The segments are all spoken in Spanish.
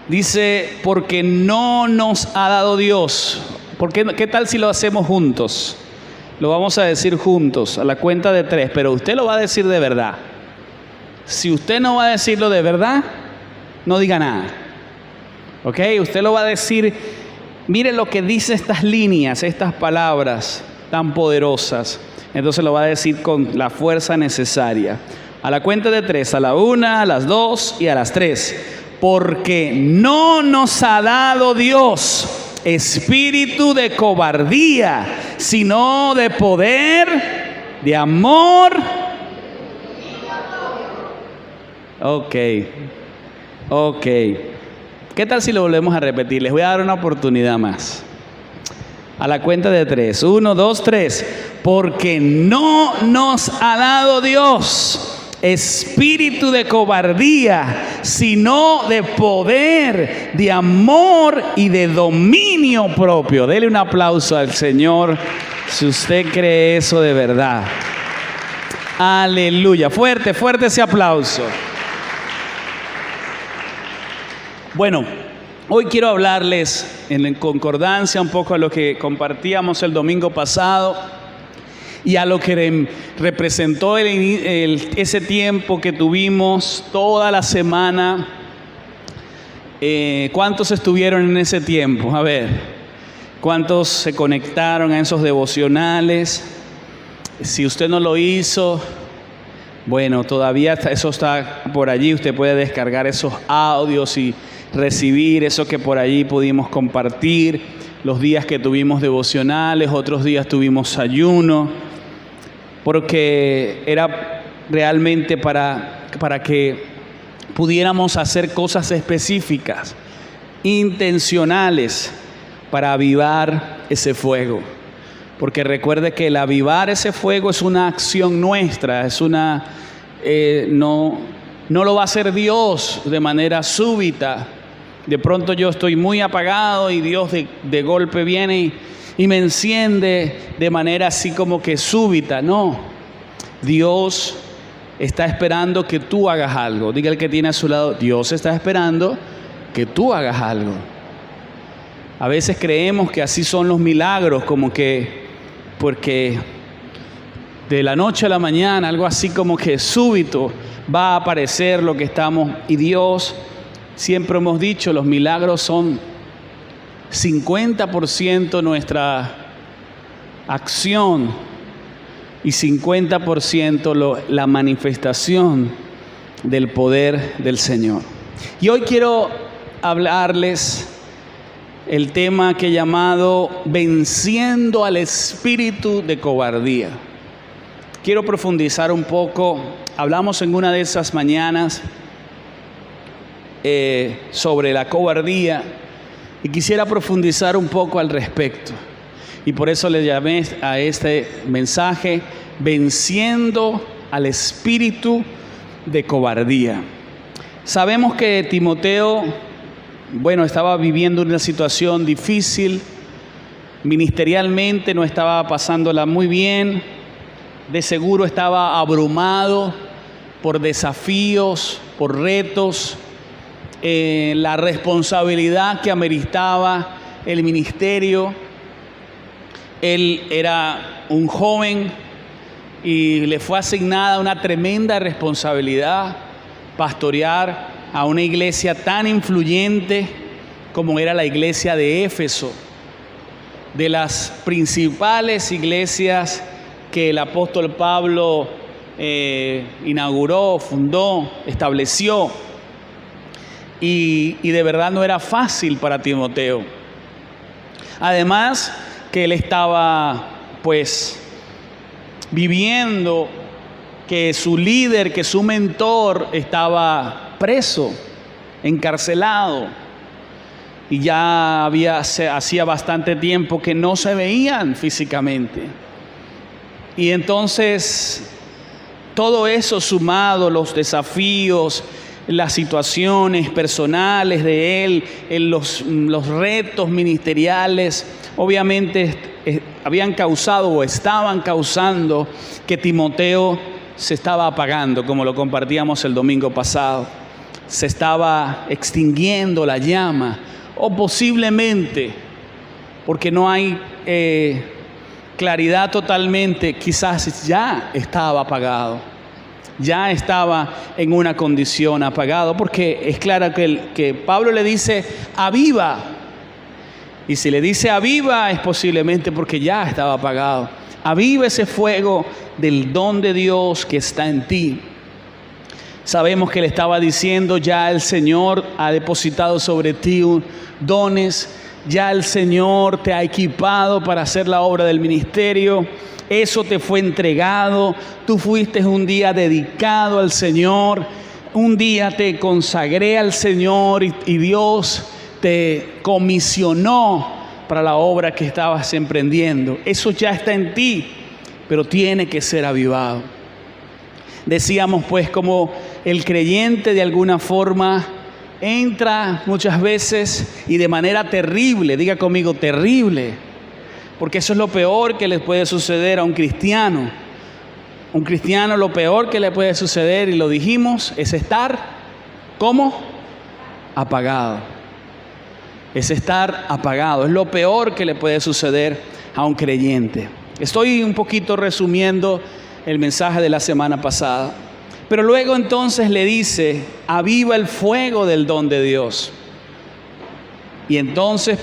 Dice, porque no nos ha dado Dios. ¿Qué tal si lo hacemos juntos? Lo vamos a decir juntos, a la cuenta de 3, pero usted lo va a decir de verdad. Si usted no va a decirlo de verdad, no diga nada. ¿Ok? Usted lo va a decir, mire lo que dice estas líneas, estas palabras tan poderosas. Entonces lo va a decir con la fuerza necesaria. A la cuenta de 3, a la 1, a las 2 y a las 3. Porque no nos ha dado Dios espíritu de cobardía, sino de poder, de amor. Ok. ¿Qué tal si lo volvemos a repetir? Les voy a dar una oportunidad más. A la cuenta de 3. 1, 2, 3. Porque no nos ha dado Dios espíritu de cobardía, sino de poder, de amor y de dominio propio. Dele un aplauso al Señor si usted cree eso de verdad. Aleluya. Fuerte ese aplauso. Bueno, hoy quiero hablarles en concordancia un poco a lo que compartíamos el domingo pasado y a lo que representó ese tiempo que tuvimos toda la semana. ¿Cuántos estuvieron en ese tiempo? A ver, ¿cuántos se conectaron a esos devocionales? Si usted no lo hizo, bueno, todavía eso está por allí. Usted puede descargar esos audios y recibir eso que por allí pudimos compartir. Los días que tuvimos devocionales, otros días tuvimos ayuno, porque era realmente para que pudiéramos hacer cosas específicas, intencionales, para avivar ese fuego. Porque recuerde que el avivar ese fuego es una acción nuestra, no lo va a hacer Dios de manera súbita. De pronto yo estoy muy apagado y Dios de golpe viene y me enciende de manera así como que súbita. No, Dios está esperando que tú hagas algo. Diga el que tiene a su lado, Dios está esperando que tú hagas algo. A veces creemos que así son los milagros, como que porque de la noche a la mañana, algo así como que súbito va a aparecer lo que estamos. Y Dios, siempre hemos dicho, los milagros son 50% nuestra acción y 50% la manifestación del poder del Señor. Y hoy quiero hablarles el tema que he llamado venciendo al espíritu de cobardía. Quiero profundizar un poco. Hablamos en una de esas mañanas sobre la cobardía y quisiera profundizar un poco al respecto. Y por eso le llamé a este mensaje venciendo al espíritu de cobardía. Sabemos que Timoteo, estaba viviendo una situación difícil, ministerialmente no estaba pasándola muy bien, de seguro estaba abrumado por desafíos, por retos, la responsabilidad que ameritaba el ministerio. Él era un joven y le fue asignada una tremenda responsabilidad, pastorear a una iglesia tan influyente como era la iglesia de Éfeso, de las principales iglesias que el apóstol Pablo inauguró, fundó, estableció. Y de verdad no era fácil para Timoteo. Además que él estaba viviendo que su líder, que su mentor estaba preso, encarcelado. Y ya hacía bastante tiempo que no se veían físicamente. Y entonces todo eso sumado, los desafíos, las situaciones personales de él, los retos ministeriales, obviamente habían causado o estaban causando que Timoteo se estaba apagando, como lo compartíamos el domingo pasado. se estaba extinguiendo la llama, o posiblemente porque no hay claridad totalmente, quizás ya estaba apagado, ya estaba en una condición apagado, porque es claro que Pablo le dice aviva, y si le dice aviva es posiblemente porque ya estaba apagado. Aviva ese fuego del don de Dios que está en ti. Sabemos que le estaba diciendo, ya el Señor ha depositado sobre ti dones, ya el Señor te ha equipado para hacer la obra del ministerio, eso te fue entregado, tú fuiste un día dedicado al Señor, un día te consagré al Señor y Dios te comisionó para la obra que estabas emprendiendo. Eso ya está en ti, pero tiene que ser avivado. Decíamos pues como el creyente de alguna forma entra muchas veces y de manera terrible, diga conmigo terrible, porque eso es lo peor que le puede suceder a un cristiano. Un cristiano lo peor que le puede suceder, y lo dijimos, es estar, ¿cómo? Apagado. Es estar apagado, es lo peor que le puede suceder a un creyente. Estoy un poquito resumiendo el mensaje de la semana pasada. Pero luego entonces le dice, aviva el fuego del don de Dios. Y entonces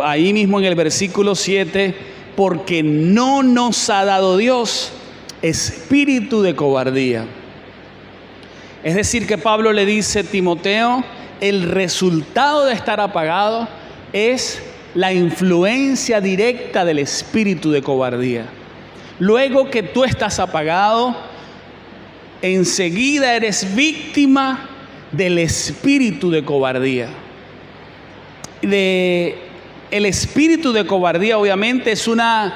ahí mismo en el versículo 7, porque no nos ha dado Dios espíritu de cobardía. Es decir, que Pablo le dice a Timoteo, el resultado de estar apagado es la influencia directa del espíritu de cobardía. Luego que tú estás apagado, enseguida eres víctima del espíritu de cobardía. El espíritu de cobardía obviamente es una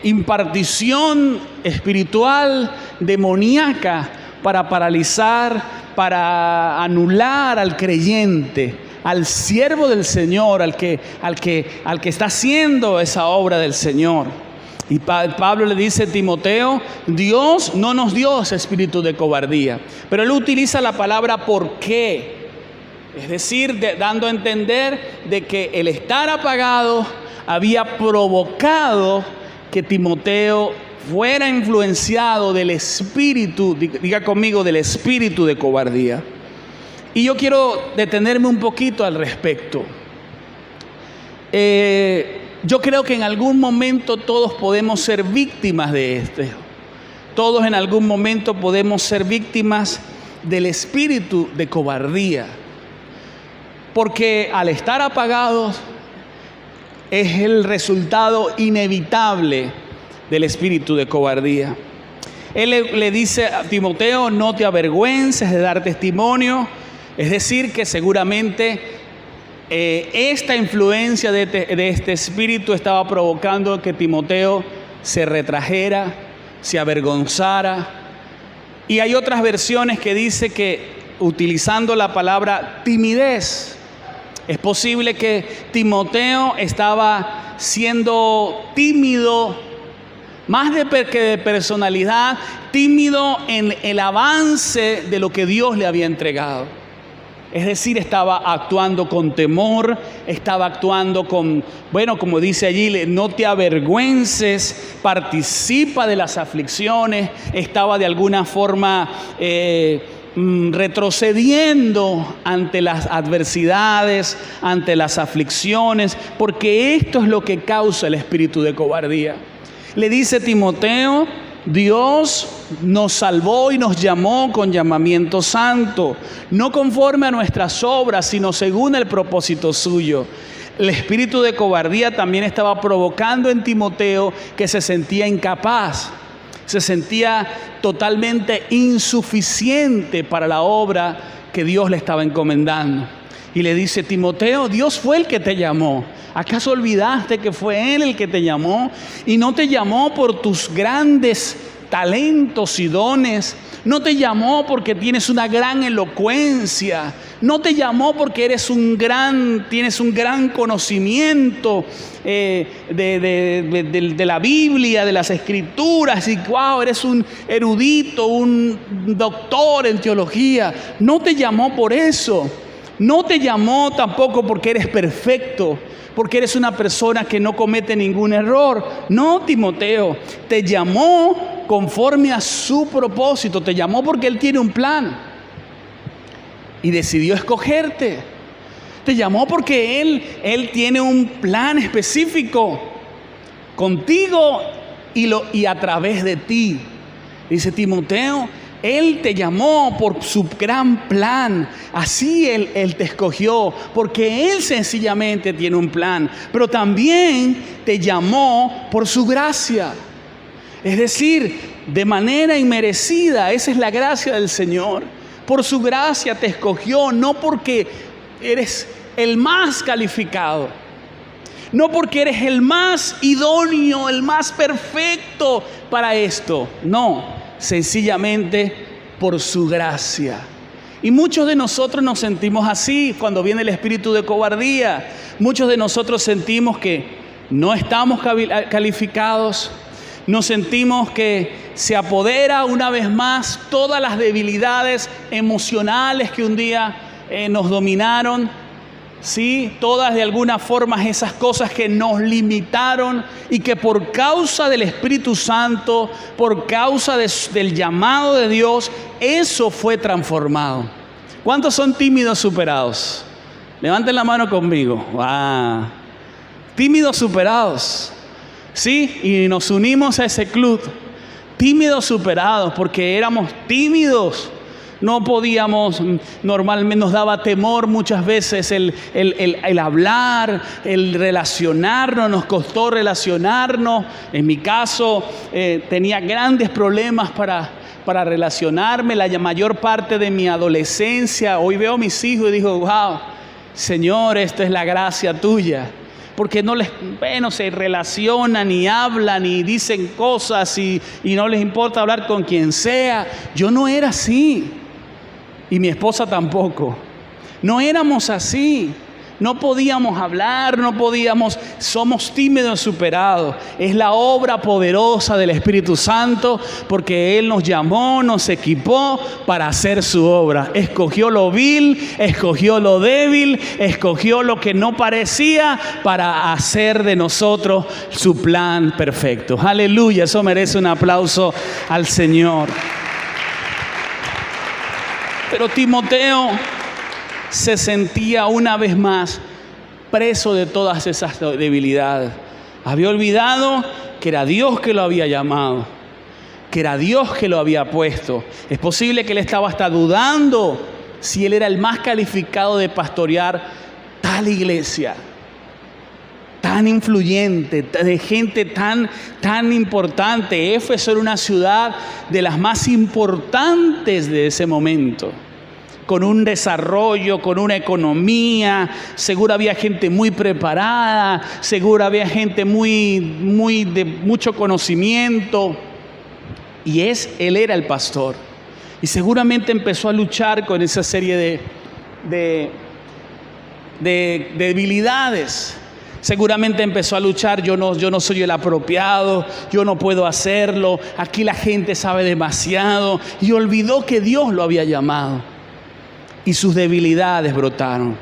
impartición espiritual demoníaca para paralizar, para anular al creyente, al siervo del Señor, al que está haciendo esa obra del Señor. Y Pablo le dice a Timoteo, Dios no nos dio ese espíritu de cobardía, pero él utiliza la palabra ¿por qué? Es decir, dando a entender de que el estar apagado había provocado que Timoteo fuera influenciado del espíritu, diga conmigo, del espíritu de cobardía. Y yo quiero detenerme un poquito al respecto. Yo creo que en algún momento todos podemos ser víctimas de esto. Todos en algún momento podemos ser víctimas del espíritu de cobardía. Porque al estar apagados es el resultado inevitable del espíritu de cobardía. Él le dice a Timoteo, no te avergüences de dar testimonio. Es decir, que seguramente esta influencia de este espíritu estaba provocando que Timoteo se retrajera, se avergonzara. Y hay otras versiones que dice que utilizando la palabra timidez, es posible que Timoteo estaba siendo tímido, más que de personalidad, tímido en el avance de lo que Dios le había entregado. Es decir, estaba actuando con temor, estaba actuando con, como dice allí, no te avergüences, participa de las aflicciones, estaba de alguna forma retrocediendo ante las adversidades, ante las aflicciones, porque esto es lo que causa el espíritu de cobardía. Le dice Timoteo, Dios nos salvó y nos llamó con llamamiento santo, no conforme a nuestras obras, sino según el propósito suyo. El espíritu de cobardía también estaba provocando en Timoteo que se sentía incapaz, se sentía totalmente insuficiente para la obra que Dios le estaba encomendando. Y le dice, Timoteo, Dios fue el que te llamó. ¿Acaso olvidaste que fue Él el que te llamó? Y no te llamó por tus grandes talentos y dones. No te llamó porque tienes una gran elocuencia. No te llamó porque tienes un gran conocimiento de la Biblia, de las Escrituras, y wow, eres un erudito, un doctor en teología. No te llamó por eso. No te llamó tampoco porque eres perfecto, porque eres una persona que no comete ningún error. No, Timoteo, te llamó conforme a su propósito. Te llamó porque Él tiene un plan y decidió escogerte. Te llamó porque Él tiene un plan específico contigo y a través de ti. Dice Timoteo, Él te llamó por su gran plan. Así Él te escogió, porque Él sencillamente tiene un plan. Pero también te llamó por su gracia. Es decir, de manera inmerecida. Esa es la gracia del Señor. Por su gracia te escogió, no porque eres el más calificado, no porque eres el más idóneo, el más perfecto para esto. No, sencillamente por su gracia. Y muchos de nosotros nos sentimos así cuando viene el espíritu de cobardía. Muchos de nosotros sentimos que no estamos calificados. Nos sentimos que se apodera una vez más todas las debilidades emocionales que un día nos dominaron. Sí, todas de alguna forma esas cosas que nos limitaron y que por causa del Espíritu Santo, por causa del llamado de Dios, eso fue transformado. ¿Cuántos son tímidos superados? Levanten la mano conmigo. ¡Wow! Tímidos superados. Sí, y nos unimos a ese club. Tímidos superados, porque éramos tímidos. No podíamos, normalmente nos daba temor muchas veces el hablar, el relacionarnos, nos costó relacionarnos. En mi caso, tenía grandes problemas para relacionarme la mayor parte de mi adolescencia. Hoy veo a mis hijos y digo, wow, Señor, esto es la gracia tuya. Porque no se relacionan, ni hablan, ni dicen cosas y no les importa hablar con quien sea. Yo no era así. Y mi esposa tampoco. No éramos así. No podíamos hablar, somos tímidos superados. Es la obra poderosa del Espíritu Santo, porque Él nos llamó, nos equipó para hacer su obra. Escogió lo vil, escogió lo débil, escogió lo que no parecía para hacer de nosotros su plan perfecto. Aleluya, eso merece un aplauso al Señor. Pero Timoteo se sentía una vez más preso de todas esas debilidades. Había olvidado que era Dios que lo había llamado, que era Dios que lo había puesto. Es posible que él estaba hasta dudando si él era el más calificado de pastorear tal iglesia, tan influyente, de gente tan importante. Éfeso era una ciudad de las más importantes de ese momento, con un desarrollo, con una economía. Seguro había gente muy preparada, seguro había gente muy de mucho conocimiento. Y él era el pastor. Y seguramente empezó a luchar con esa serie de debilidades. Seguramente empezó a luchar, yo no soy el apropiado, yo no puedo hacerlo, aquí la gente sabe demasiado. Y olvidó que Dios lo había llamado. Y sus debilidades brotaron.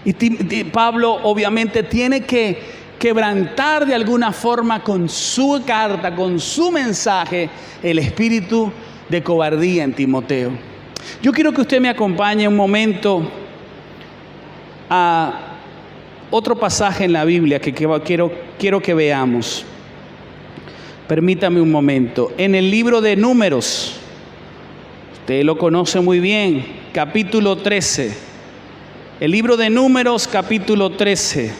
Y Pablo obviamente tiene que quebrantar de alguna forma con su carta, con su mensaje, el espíritu de cobardía en Timoteo. Yo quiero que usted me acompañe un momento a otro pasaje en la Biblia que quiero que veamos. Permítame un momento. En el libro de Números, usted lo conoce muy bien, capítulo 13. El libro de Números, capítulo 13.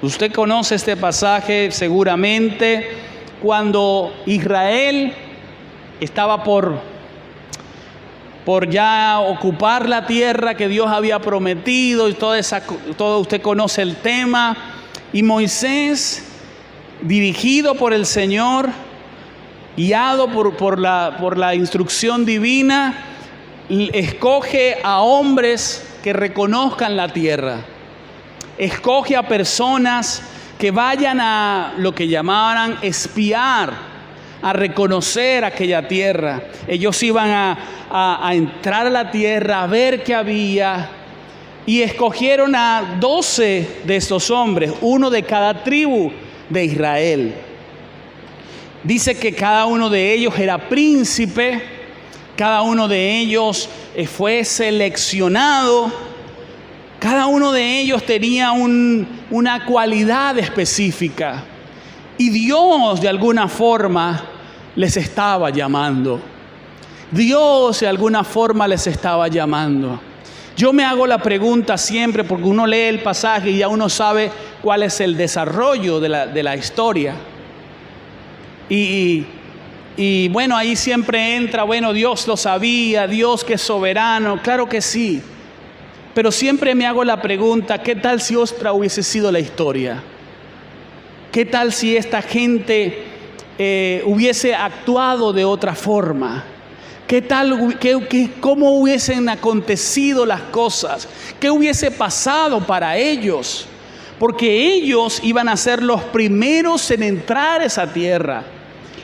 Usted conoce este pasaje seguramente, cuando Israel estaba por ya ocupar la tierra que Dios había prometido, y todo usted conoce el tema. Y Moisés, dirigido por el Señor, guiado por la instrucción divina, escoge a hombres que reconozcan la tierra. Escoge a personas que vayan a lo que llamaban espiar, a reconocer aquella tierra. Ellos iban a entrar a la tierra, a ver qué había, y escogieron a 12 de estos hombres, uno de cada tribu de Israel. Dice que cada uno de ellos era príncipe, cada uno de ellos fue seleccionado, cada uno de ellos tenía una cualidad específica, y Dios de alguna forma les estaba llamando. Dios de alguna forma les estaba llamando. Yo me hago la pregunta siempre, porque uno lee el pasaje y ya uno sabe cuál es el desarrollo de la historia. Y bueno, ahí siempre entra, bueno, Dios lo sabía, Dios que es soberano, claro que sí. Pero siempre me hago la pregunta, ¿qué tal si otra hubiese sido la historia? ¿Qué tal si esta gente hubiese actuado de otra forma? ¿Qué tal, cómo hubiesen acontecido las cosas? ¿Qué hubiese pasado para ellos? Porque ellos iban a ser los primeros en entrar a esa tierra,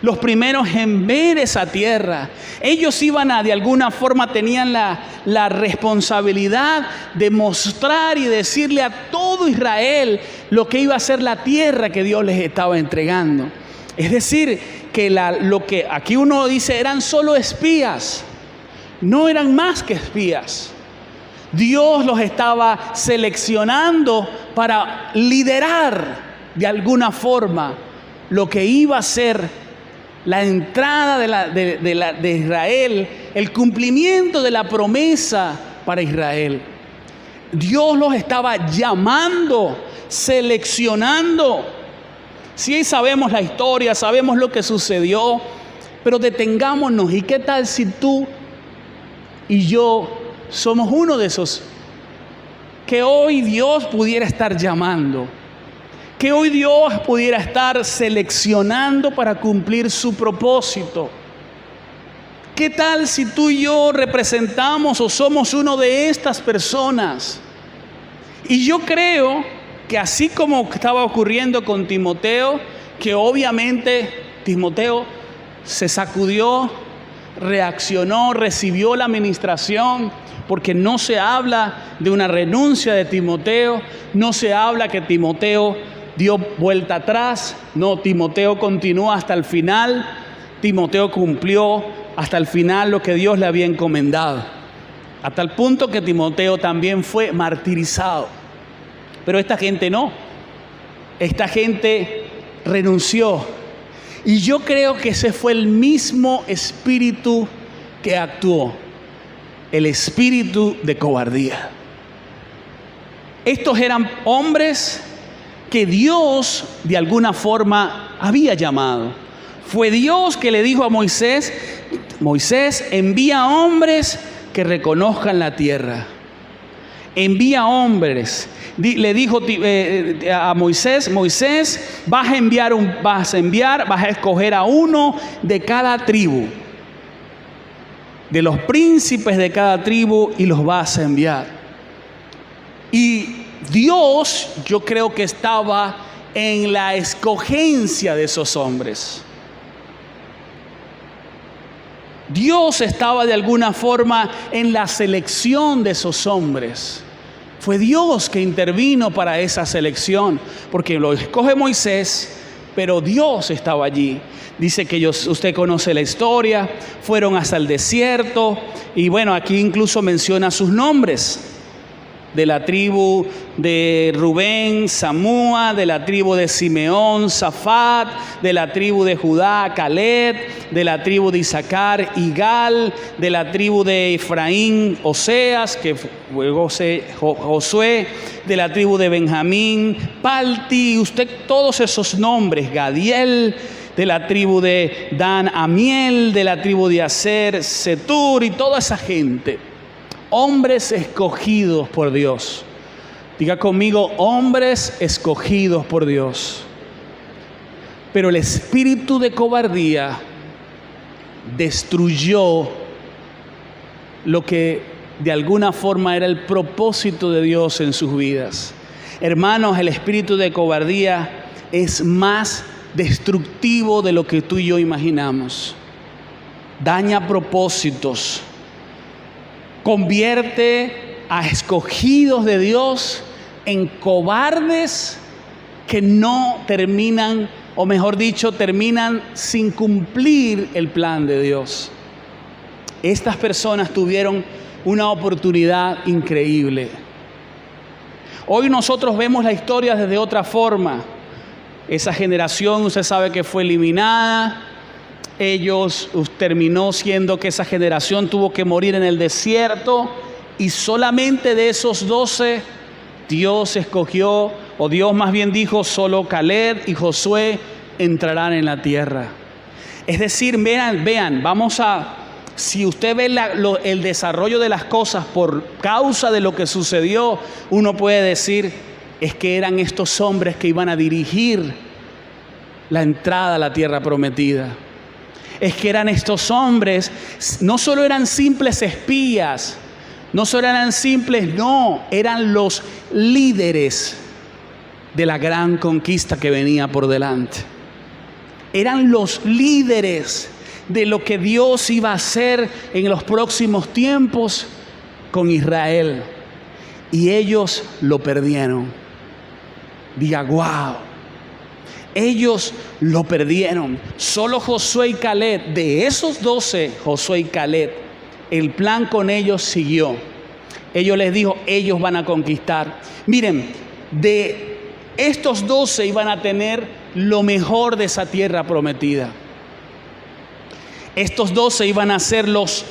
los primeros en ver esa tierra. Ellos iban de alguna forma tenían la responsabilidad de mostrar y decirle a todo Israel lo que iba a ser la tierra que Dios les estaba entregando. Es decir, que lo que aquí uno dice eran solo espías, no eran más que espías. Dios los estaba seleccionando para liderar de alguna forma lo que iba a ser la entrada de Israel, el cumplimiento de la promesa para Israel. Dios los estaba llamando, seleccionando. Sí, sabemos la historia, sabemos lo que sucedió, pero detengámonos. ¿Y qué tal si tú y yo somos uno de esos que hoy Dios pudiera estar llamando? Que hoy Dios pudiera estar seleccionando para cumplir su propósito. ¿Qué tal si tú y yo representamos o somos uno de estas personas? Y yo creo que así como estaba ocurriendo con Timoteo, que obviamente Timoteo se sacudió, reaccionó, recibió la administración, porque no se habla de una renuncia de Timoteo, no se habla que Timoteo dio vuelta atrás, no, Timoteo continuó hasta el final, Timoteo cumplió hasta el final lo que Dios le había encomendado, a tal punto que Timoteo también fue martirizado. Pero esta gente no, esta gente renunció. Y yo creo que ese fue el mismo espíritu que actuó, el espíritu de cobardía. Estos eran hombres que Dios de alguna forma había llamado. Fue Dios que le dijo a Moisés, Moisés, envía hombres que reconozcan la tierra. Envía hombres. Le dijo a Moisés, Moisés, vas a escoger a uno de cada tribu, de los príncipes de cada tribu, y los vas a enviar. Y Dios, yo creo que estaba en la escogencia de esos hombres. Dios estaba de alguna forma en la selección de esos hombres. Fue Dios que intervino para esa selección, porque lo escoge Moisés, pero Dios estaba allí. Dice que usted conoce la historia, fueron hasta el desierto, y bueno, aquí incluso menciona sus nombres. De la tribu de Rubén, Samúa; de la tribu de Simeón, Safat; de la tribu de Judá, Caleb; de la tribu de Isaacar, Igal; de la tribu de Efraín, Oseas, que luego Josué; de la tribu de Benjamín, Palti; usted todos esos nombres, Gadiel; de la tribu de Dan, Amiel; de la tribu de Aser, Setur, y toda esa gente. Hombres escogidos por Dios. Diga conmigo, hombres escogidos por Dios. Pero el espíritu de cobardía destruyó lo que de alguna forma era el propósito de Dios en sus vidas. Hermanos, el espíritu de cobardía es más destructivo de lo que tú y yo imaginamos. Daña propósitos, convierte a escogidos de Dios en cobardes que no terminan, o mejor dicho, terminan sin cumplir el plan de Dios. Estas personas tuvieron una oportunidad increíble. Hoy nosotros vemos la historia desde otra forma. Esa generación, usted sabe que fue eliminada. Terminó siendo que esa generación tuvo que morir en el desierto. Y solamente de esos 12, Dios escogió, o Dios más bien dijo, solo Caleb y Josué entrarán en la tierra. Es decir, vean, si usted ve el desarrollo de las cosas por causa de lo que sucedió, uno puede decir, es que eran estos hombres que iban a dirigir la entrada a la tierra prometida. Es que eran estos hombres, no solo eran simples espías, eran los líderes de la gran conquista que venía por delante. Eran los líderes de lo que Dios iba a hacer en los próximos tiempos con Israel. Y ellos lo perdieron. Diga, wow. Ellos lo perdieron. Solo Josué y Caleb, de esos 12, Josué y Caleb, el plan con ellos siguió. Ellos les dijo, ellos van a conquistar. Miren, de estos 12 iban a tener lo mejor de esa tierra prometida. Estos 12 iban a ser los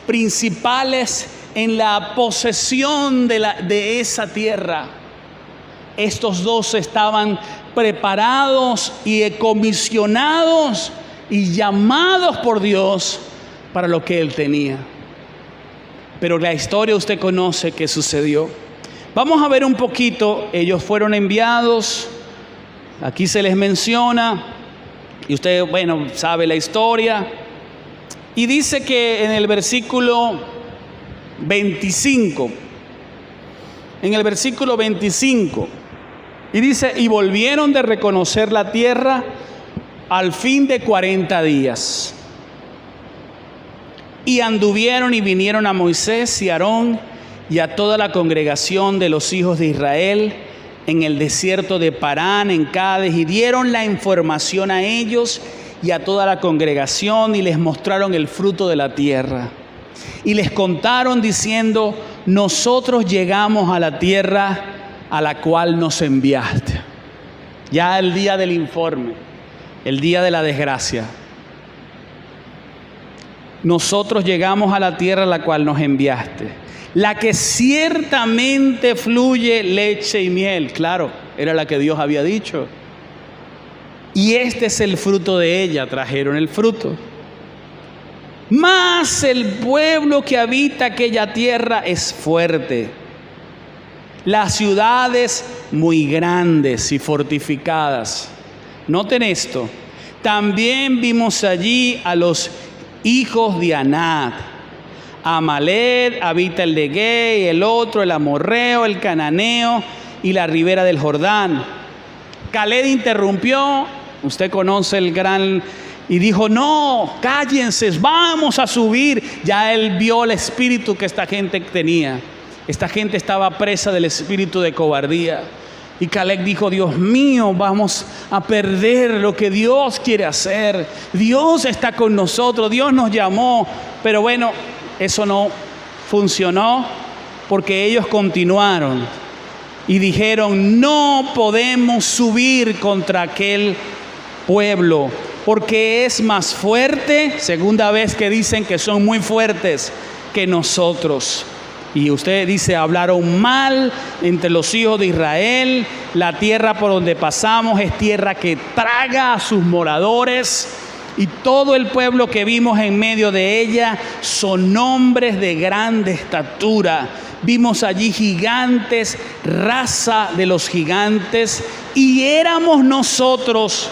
principales en la posesión de esa tierra. Estos 12 estaban preparados y comisionados y llamados por Dios para lo que Él tenía. Pero la historia usted conoce qué sucedió. Vamos a ver un poquito. Ellos fueron enviados. Aquí se les menciona. Y usted, sabe la historia. Y dice que en el versículo 25. Y dice, y volvieron de reconocer la tierra al fin de 40 días. Y anduvieron y vinieron a Moisés y a Aarón y a toda la congregación de los hijos de Israel en el desierto de Parán, en Cades, y dieron la información a ellos y a toda la congregación y les mostraron el fruto de la tierra. Y les contaron diciendo, nosotros llegamos a la tierra a la cual nos enviaste. Ya el día del informe, el día de la desgracia. Nosotros llegamos a la tierra a la cual nos enviaste, la que ciertamente fluye leche y miel. Claro, era la que Dios había dicho. Y este es el fruto de ella, trajeron el fruto. Mas el pueblo que habita aquella tierra es fuerte. Las ciudades muy grandes y fortificadas. Noten esto. También vimos allí a los hijos de Anac. Amalek habita el Negueb, el otro, el amorreo, el cananeo y la ribera del Jordán. Caleb interrumpió, usted conoce el gran, y dijo, no, cállense, vamos a subir. Ya él vio el espíritu que esta gente tenía. Esta gente estaba presa del espíritu de cobardía. Y Caleb dijo, Dios mío, vamos a perder lo que Dios quiere hacer. Dios está con nosotros, Dios nos llamó. Pero bueno, eso no funcionó porque ellos continuaron y dijeron, no podemos subir contra aquel pueblo porque es más fuerte. Segunda vez que dicen que son muy fuertes que nosotros. Y usted dice, hablaron mal entre los hijos de Israel. La tierra por donde pasamos es tierra que traga a sus moradores. Y todo el pueblo que vimos en medio de ella son hombres de grande estatura. Vimos allí gigantes, raza de los gigantes. Y éramos nosotros,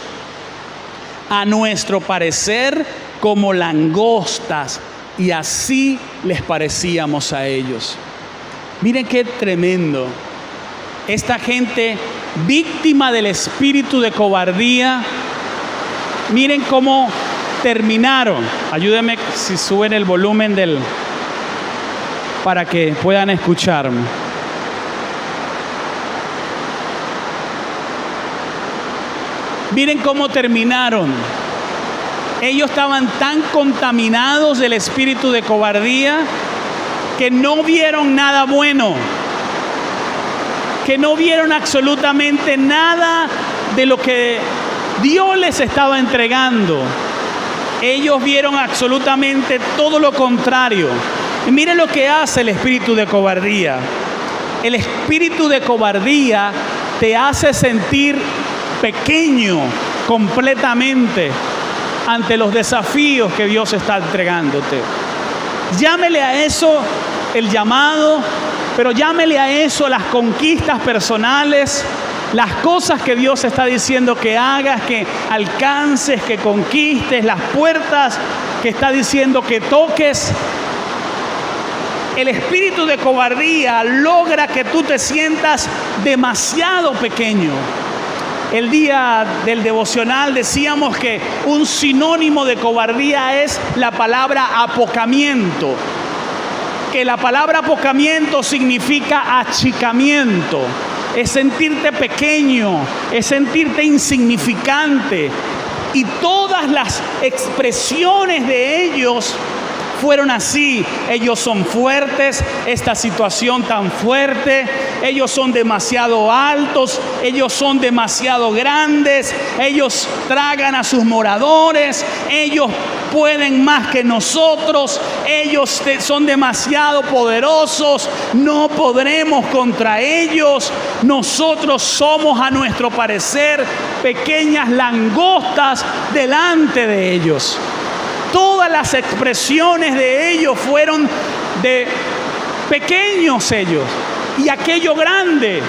a nuestro parecer, como langostas, y así les parecíamos a ellos. Miren qué tremendo. Esta gente víctima del espíritu de cobardía, miren cómo terminaron. Ayúdenme si suben el volumen para que puedan escucharme. Miren cómo terminaron. Ellos estaban tan contaminados del espíritu de cobardía que no vieron nada bueno, que no vieron absolutamente nada de lo que Dios les estaba entregando. Ellos vieron absolutamente todo lo contrario. Y miren lo que hace el espíritu de cobardía. El espíritu de cobardía te hace sentir pequeño completamente ante los desafíos que Dios está entregándote. Llámele a eso el llamado, pero llámele a eso las conquistas personales, las cosas que Dios está diciendo que hagas, que alcances, que conquistes, las puertas que está diciendo que toques. El espíritu de cobardía logra que tú te sientas demasiado pequeño. El día del devocional decíamos que un sinónimo de cobardía es la palabra apocamiento. Que la palabra apocamiento significa achicamiento. Es sentirte pequeño, es sentirte insignificante. Y todas las expresiones de ellos fueron así. Ellos son fuertes, esta situación tan fuerte, ellos son demasiado altos, ellos son demasiado grandes, ellos tragan a sus moradores, ellos pueden más que nosotros, ellos son demasiado poderosos, no podremos contra ellos, nosotros somos a nuestro parecer pequeñas langostas delante de ellos. Todas las expresiones de ellos fueron de pequeños ellos. Y aquello grande,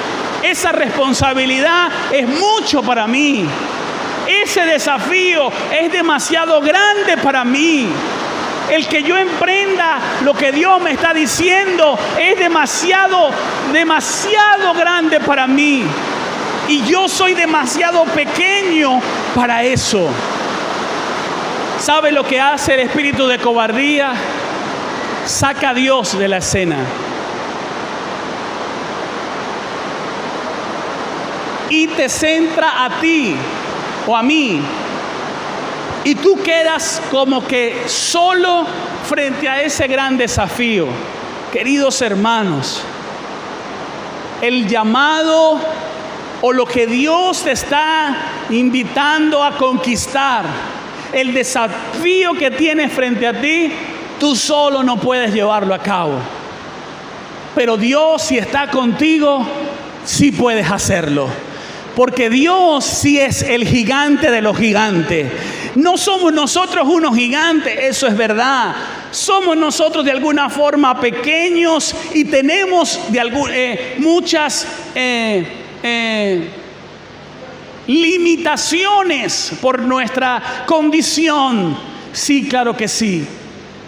esa responsabilidad es mucho para mí. Ese desafío es demasiado grande para mí. El que yo emprenda lo que Dios me está diciendo es demasiado grande para mí. Y yo soy demasiado pequeño para eso. ¿Sabe lo que hace el espíritu de cobardía? Saca a Dios de la escena. Y te centra a ti o a mí. Y tú quedas como que solo frente a ese gran desafío. Queridos hermanos, el llamado o lo que Dios te está invitando a conquistar, el desafío que tienes frente a ti, tú solo no puedes llevarlo a cabo. Pero Dios, si está contigo, sí puedes hacerlo. Porque Dios sí es el gigante de los gigantes. No somos nosotros unos gigantes, eso es verdad. Somos nosotros de alguna forma pequeños y tenemos muchas limitaciones por nuestra condición. Sí, claro que sí.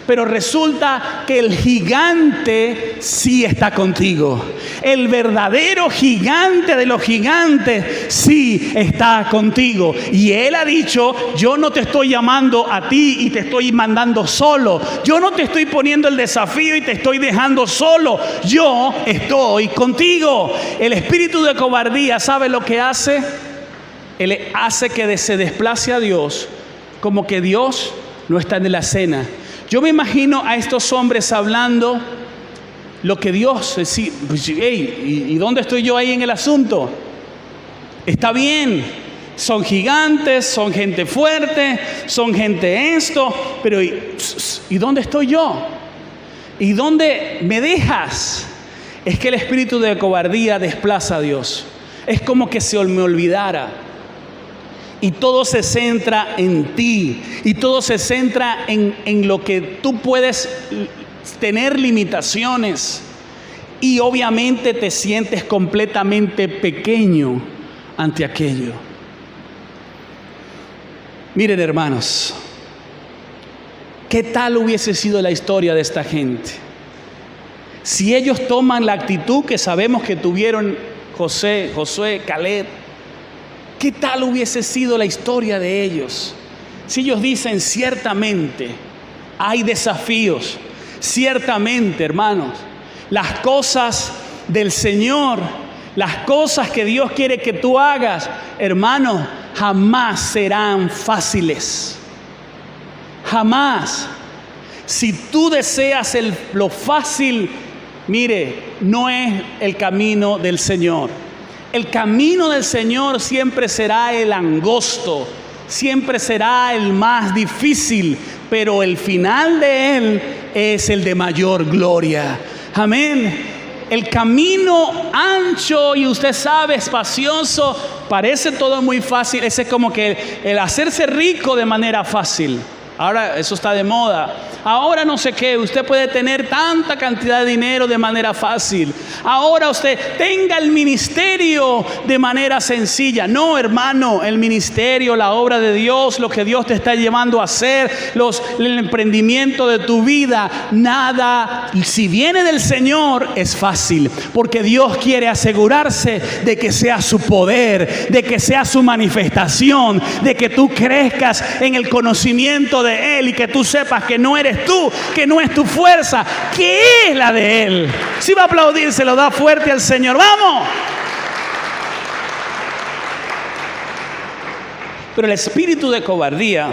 Pero resulta que el gigante sí está contigo. El verdadero gigante de los gigantes sí está contigo. Y Él ha dicho, yo no te estoy llamando a ti y te estoy mandando solo. Yo no te estoy poniendo el desafío y te estoy dejando solo. Yo estoy contigo. El espíritu de cobardía, ¿sabe lo que hace? Él hace que se desplace a Dios, como que Dios no está en la escena. Yo me imagino a estos hombres hablando lo que Dios decía. Hey, ¿y dónde estoy yo ahí en el asunto? Está bien, son gigantes, son gente fuerte, son gente esto, pero ¿y dónde estoy yo? ¿Y dónde me dejas? Es que el espíritu de cobardía desplaza a Dios. Es como que se me olvidara. Y todo se centra en ti. Y todo se centra en lo que tú puedes tener limitaciones. Y obviamente te sientes completamente pequeño ante aquello. Miren, hermanos, ¿Qué tal hubiese sido la historia de esta gente? Si ellos toman la actitud que sabemos que tuvieron Josué, Caleb, ¿qué tal hubiese sido la historia de ellos? Si ellos dicen, ciertamente hay desafíos, ciertamente, hermanos, las cosas del Señor, las cosas que Dios quiere que tú hagas, hermanos, jamás serán fáciles. Jamás. Si tú deseas lo fácil, mire, no es el camino del Señor. El camino del Señor siempre será el angosto, siempre será el más difícil, pero el final de él es el de mayor gloria. Amén. El camino ancho y usted sabe, espacioso, parece todo muy fácil. Ese es como que el hacerse rico de manera fácil. Ahora eso está de moda. Ahora no sé qué, usted puede tener tanta cantidad de dinero de manera fácil. Ahora usted tenga el ministerio de manera sencilla. No, hermano, el ministerio, la obra de Dios, lo que Dios te está llevando a hacer, el emprendimiento de tu vida, nada, si viene del Señor, es fácil. Porque Dios quiere asegurarse de que sea su poder, de que sea su manifestación, de que tú crezcas en el conocimiento de Él y que tú sepas que no eres tú, que no es tu fuerza, que es la de Él. Si va a aplaudir, se lo da fuerte al Señor. ¡Vamos! Pero el espíritu de cobardía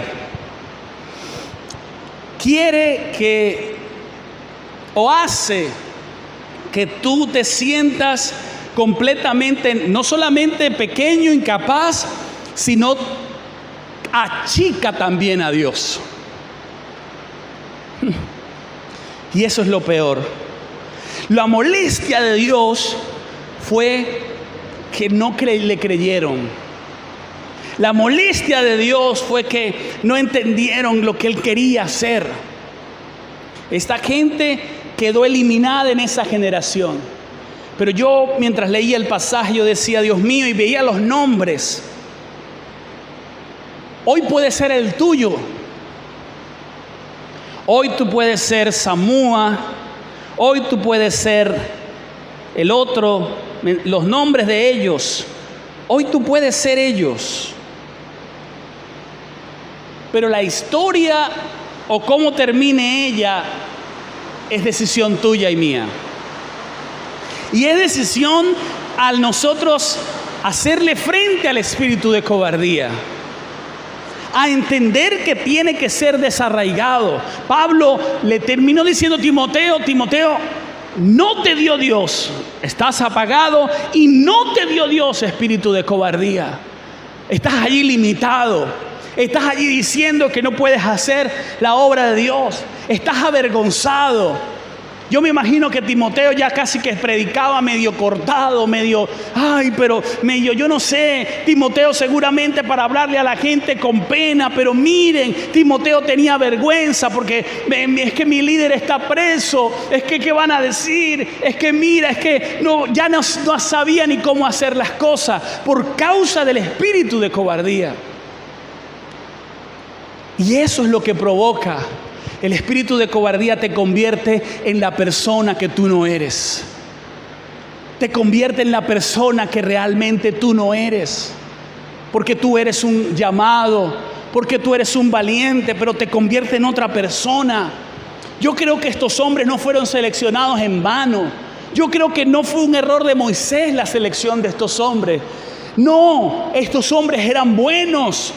quiere que, o hace que tú te sientas completamente, no solamente pequeño, incapaz, sino achica también a Dios. Y eso es lo peor. La molestia de Dios fue que no le creyeron. La molestia de Dios fue que no entendieron lo que Él quería hacer. Esta gente quedó eliminada en esa generación. Pero yo, mientras leía el pasaje, yo decía, Dios mío, y veía los nombres. Hoy puede ser el tuyo. Hoy tú puedes ser Samúa. Hoy tú puedes ser el otro. Los nombres de ellos. Hoy tú puedes ser ellos. Pero la historia o cómo termine ella es decisión tuya y mía. Y es decisión al nosotros hacerle frente al espíritu de cobardía. A entender que tiene que ser desarraigado. Pablo le terminó diciendo a Timoteo, no te dio Dios, estás apagado y no te dio Dios espíritu de cobardía. Estás allí limitado, estás allí diciendo que no puedes hacer la obra de Dios, estás avergonzado. Yo me imagino que Timoteo ya casi que predicaba medio cortado, medio, yo no sé, Timoteo seguramente para hablarle a la gente con pena, pero miren, Timoteo tenía vergüenza porque es que mi líder está preso, es que ¿qué van a decir? Es que mira, es que ya no sabía ni cómo hacer las cosas por causa del espíritu de cobardía. Y eso es lo que provoca. El espíritu de cobardía te convierte en la persona que tú no eres. Te convierte en la persona que realmente tú no eres. Porque tú eres un llamado, porque tú eres un valiente, pero te convierte en otra persona. Yo creo que estos hombres no fueron seleccionados en vano. Yo creo que no fue un error de Moisés la selección de estos hombres. No, estos hombres eran buenos.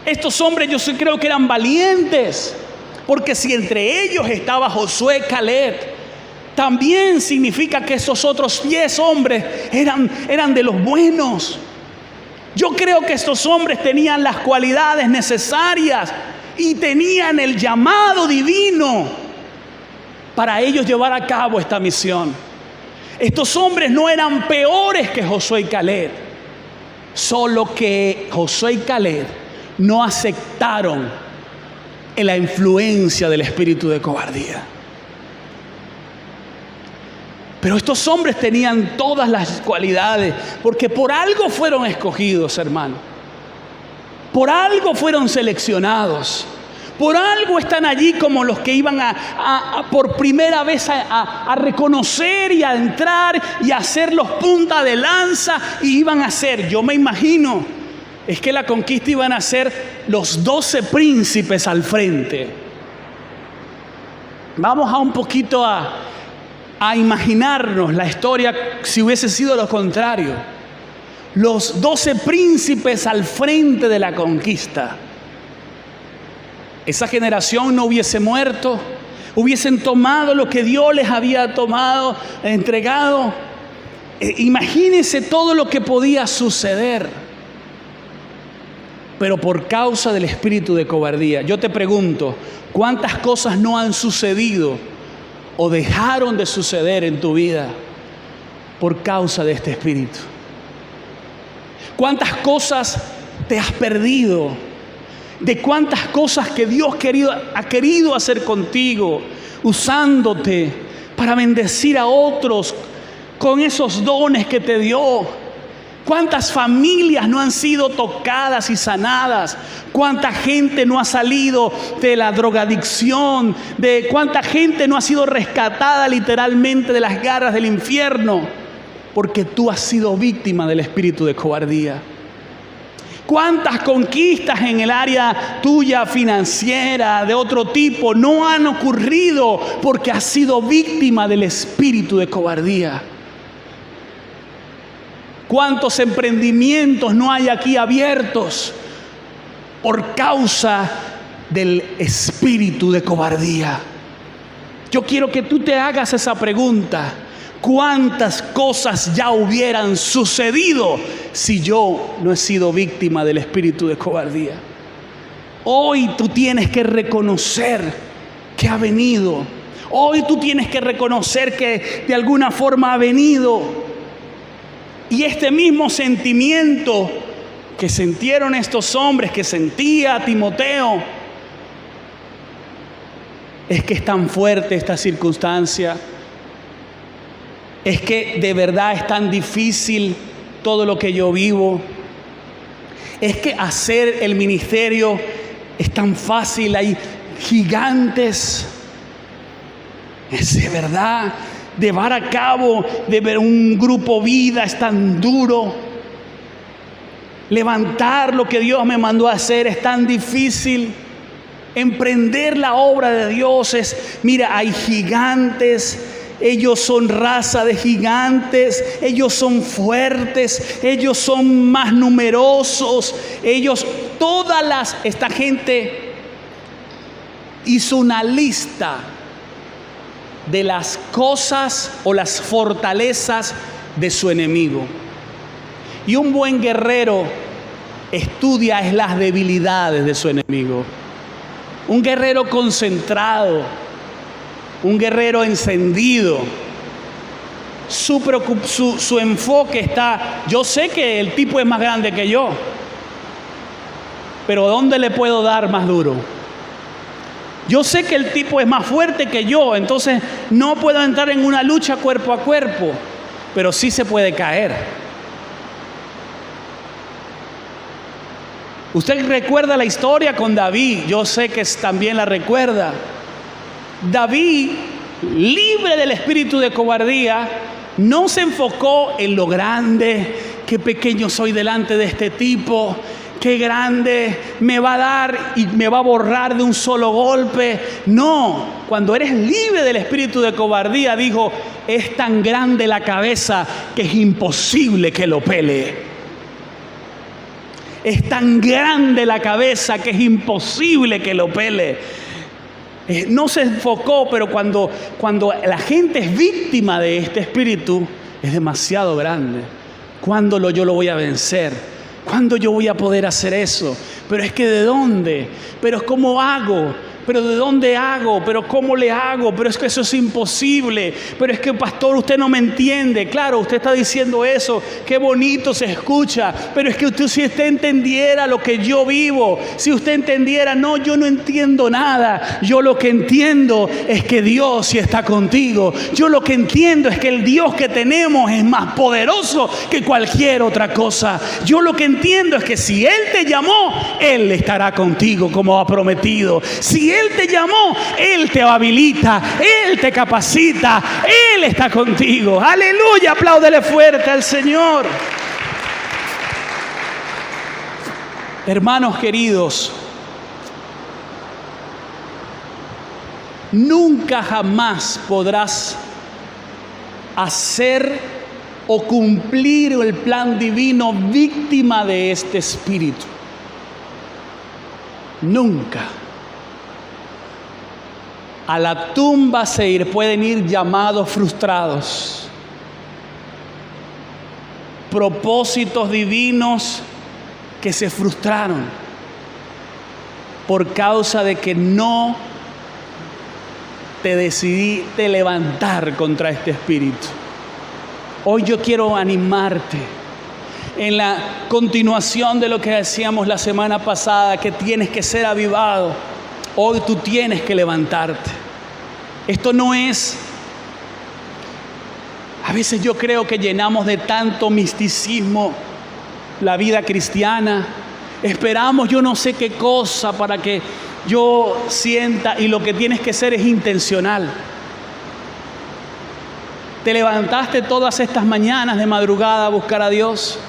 Estos hombres yo sí creo que eran valientes. Porque si entre ellos estaba Josué, Caleb, también significa que esos otros 10 hombres eran de los buenos. Yo creo que estos hombres tenían las cualidades necesarias y tenían el llamado divino para ellos llevar a cabo esta misión. Estos hombres no eran peores que Josué y Caleb, solo que Josué y Caleb no aceptaron en la influencia del espíritu de cobardía. Pero estos hombres tenían todas las cualidades, porque por algo fueron escogidos, hermano. Por algo fueron seleccionados. Por algo están allí como los que iban por primera vez a reconocer y a entrar y a hacer los punta de lanza y iban a ser, yo me imagino, es que la conquista iban a ser los 12 príncipes al frente. Vamos a un poquito a imaginarnos la historia si hubiese sido lo contrario. Los 12 príncipes al frente de la conquista. Esa generación no hubiese muerto, hubiesen tomado lo que Dios les había entregado. Imagínense todo lo que podía suceder. Pero por causa del espíritu de cobardía, yo te pregunto, ¿cuántas cosas no han sucedido o dejaron de suceder en tu vida por causa de este espíritu? ¿Cuántas cosas te has perdido? De cuántas cosas que Dios ha querido hacer contigo, usándote para bendecir a otros con esos dones que te dio. Cuántas familias no han sido tocadas y sanadas. Cuánta gente no ha salido de la drogadicción. De cuánta gente no ha sido rescatada literalmente de las garras del infierno. Porque tú has sido víctima del espíritu de cobardía. ¿Cuántas conquistas en el área tuya financiera, de otro tipo, no han ocurrido porque has sido víctima del espíritu de cobardía? ¿Cuántos emprendimientos no hay aquí abiertos por causa del espíritu de cobardía? Yo quiero que tú te hagas esa pregunta. ¿Cuántas cosas ya hubieran sucedido si yo no he sido víctima del espíritu de cobardía? Hoy tú tienes que reconocer que ha venido. Hoy tú tienes que reconocer que de alguna forma ha venido. Y este mismo sentimiento que sintieron estos hombres, que sentía Timoteo, es que es tan fuerte esta circunstancia. Es que de verdad es tan difícil todo lo que yo vivo. Es que hacer el ministerio es tan fácil. Hay gigantes. Es de verdad. Llevar a cabo de ver un grupo vida es tan duro. Levantar lo que Dios me mandó a hacer es tan difícil. Emprender la obra de Dios es, mira, hay gigantes. Ellos son raza de gigantes, ellos son fuertes, ellos son más numerosos, esta gente hizo una lista de las cosas o las fortalezas de su enemigo. Y un buen guerrero estudia las debilidades de su enemigo. Un guerrero concentrado, un guerrero encendido, su enfoque está, yo sé que el tipo es más grande que yo, pero ¿dónde le puedo dar más duro? Yo sé que el tipo es más fuerte que yo, entonces no puedo entrar en una lucha cuerpo a cuerpo, pero sí se puede caer. Usted recuerda la historia con David, yo sé que también la recuerda. David, libre del espíritu de cobardía, no se enfocó en lo grande, qué pequeño soy delante de este tipo, qué grande me va a dar y me va a borrar de un solo golpe. No, cuando eres libre del espíritu de cobardía, dijo, es tan grande la cabeza que es imposible que lo pelee. Es tan grande la cabeza que es imposible que lo pelee. No se enfocó, pero cuando la gente es víctima de este espíritu, es demasiado grande. ¿Cuándo yo lo voy a vencer? ¿Cuándo yo voy a poder hacer eso? Pero es que ¿de dónde? Pero ¿cómo hago? pero ¿de dónde hago? ¿Pero cómo le hago? Pero es que eso es imposible. Pero es que, pastor, usted no me entiende. Claro, usted está diciendo eso. Qué bonito se escucha. Pero es que si usted entendiera lo que yo vivo, si usted entendiera, no, yo no entiendo nada. Yo lo que entiendo es que Dios sí está contigo. Yo lo que entiendo es que el Dios que tenemos es más poderoso que cualquier otra cosa. Yo lo que entiendo es que si Él te llamó, Él estará contigo como ha prometido. Si Él te llamó, Él te habilita, Él te capacita, Él está contigo. Aleluya, apláudele fuerte al Señor. Hermanos queridos, nunca jamás podrás hacer o cumplir el plan divino víctima de este espíritu. Nunca. A la tumba pueden ir llamados frustrados, propósitos divinos que se frustraron por causa de que no te decidiste levantar contra este espíritu. Hoy yo quiero animarte en la continuación de lo que decíamos la semana pasada, que tienes que ser avivado. Hoy tú tienes que levantarte. Esto no es... A veces yo creo que llenamos de tanto misticismo la vida cristiana. Esperamos yo no sé qué cosa para que yo sienta, y lo que tienes que ser es intencional. ¿Te levantaste todas estas mañanas de madrugada a buscar a Dios?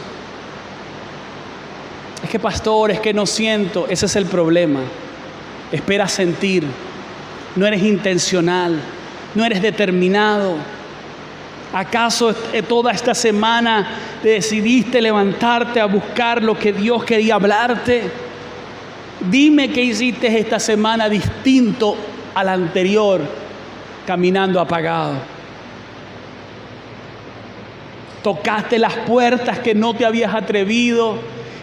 Es que, pastor, es que no siento. Ese es el problema. Esperas sentir. No eres intencional. No eres determinado. ¿Acaso toda esta semana decidiste levantarte a buscar lo que Dios quería hablarte? Dime qué hiciste esta semana distinto a la anterior, caminando apagado. Tocaste las puertas que no te habías atrevido.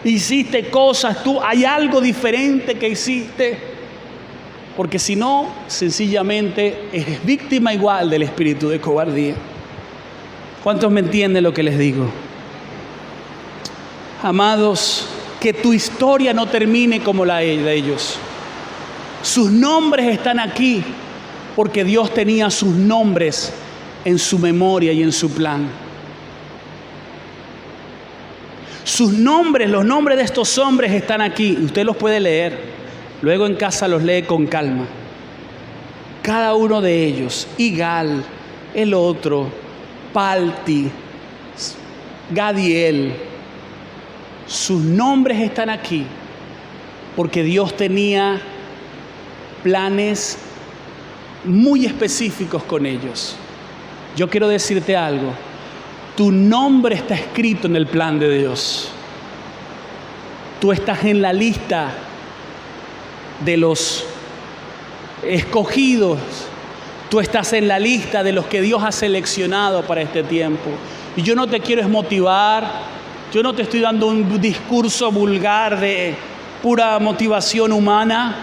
Hiciste cosas, hay algo diferente que hiciste. Porque si no, sencillamente eres víctima igual del espíritu de cobardía. ¿Cuántos me entienden lo que les digo? Amados, que tu historia no termine como la de ellos. Sus nombres están aquí porque Dios tenía sus nombres en su memoria y en su plan. Sus nombres, los nombres de estos hombres están aquí. Usted los puede leer. Luego en casa los lee con calma. Cada uno de ellos. Igal, el otro, Palti, Gadiel. Sus nombres están aquí porque Dios tenía planes muy específicos con ellos. Yo quiero decirte algo. Tu nombre está escrito en el plan de Dios. Tú estás en la lista de los escogidos. Tú estás en la lista de los que Dios ha seleccionado para este tiempo. Y yo no te quiero desmotivar. Yo no te estoy dando un discurso vulgar de pura motivación humana.